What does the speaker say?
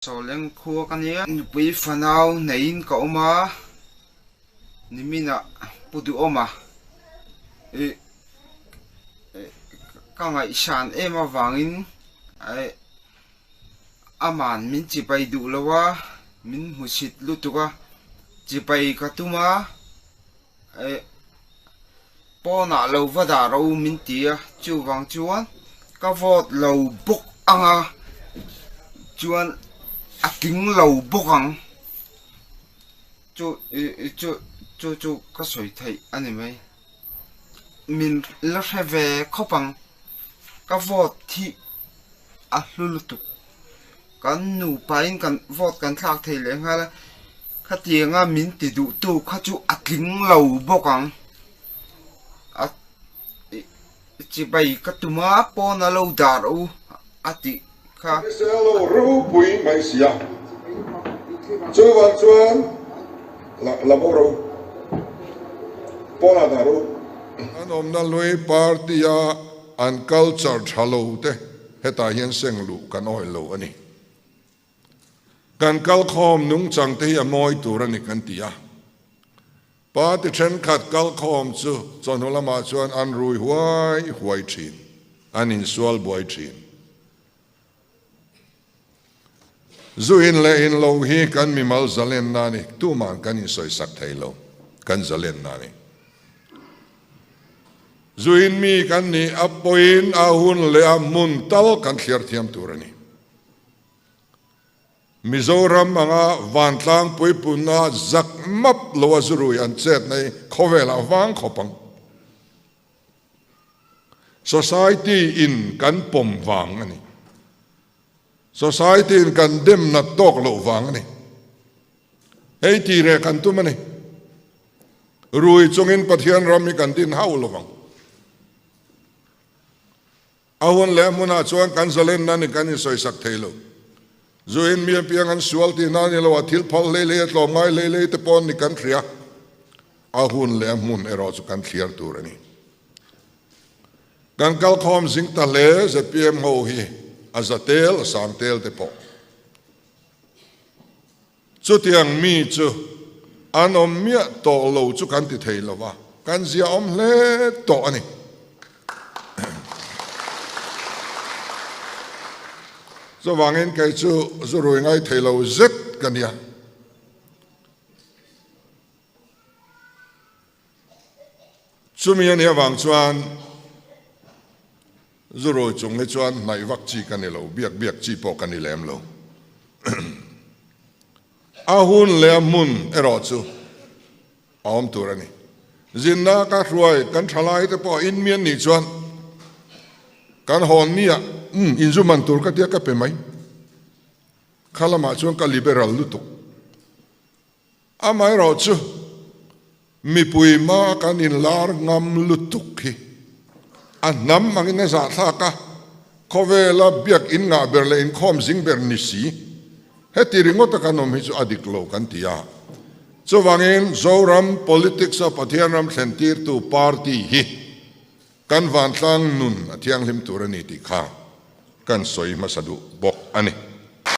Soleng khua kania Mipui fanau niin kauma nimina Duhawma akhawngaih san ema wangin aman min chipai du lawa min husit lutuka chipai katuma pona lo vada ro min tia chuwang chuan ka vot lo bok anga chuan aking lo bokang chu ka soi thai ani mai min la have khopang ka vot thi a lulutu kan nu pain kan vot kan thlak thei le ngala khatianga min ti du tu kha chu aking lo bokang chỉ bay các tụi má po na lâu đào đâu ati kha selo ru pui mai sia chuan la boro po na daru an omna lui partia an culture thalo te heta hian senglu kan oi lo ani kan kal khom nung chang te ya moi turani kan tia pa ti chen khat kal khom chu chon holama chuan an rui huai thin an in sual boy thin zuin le in lo hi kan mi mal zalen nani tu man kan in soi sak thai lo kan zalen nani zuin mi kan ni apoin ahun le amun tal kan thlir thiam turani Zoram anga vantlang pui puna zak map lowa zurui an chet nei khowela wang khopang society in kan pom wang ani society in kan dem na tok lo wang ani hei ti re kan tu mani rui chungin pathian rami kan din hau lo wang awon le muna chuan kan zalen nani kan in soi sak thailo zuin mi piang an sual ti na ni lo athil phal le le tlo mai le te pon ni kan thria ahun le mun ero chu kan thliar tur ani kan kal khom jing ta le ze pm ho hi azatel sang tel te po chu tiang mi chu anom mia to lo chu kan ti thei lo wa kan zia om le to ani so wangin kai chu zurui ngai thailo zet kania chumian ya wang chuan zuroi chung le chuan nai wak chi kanilo biak chi po kanilem lo ahun le mun ero chu om turani zinna ka ruai kan thalai te po in mian ni chuan kan hon nia inzuman tur ka tia ka pe mai khalama chuan ka liberal lutuk amai ro chu Mipui ma kan in lar ngam lutuk hi anam mangin za tha ka khovela biak in nga berle in khom jing ber ni si heti ringot ka nom hi chu adik lo kan tia chu wangin zoram politics of pathianram sentir tu party hi kan van tlang nun athiang lim turani ti kha kan soi masadu bok ani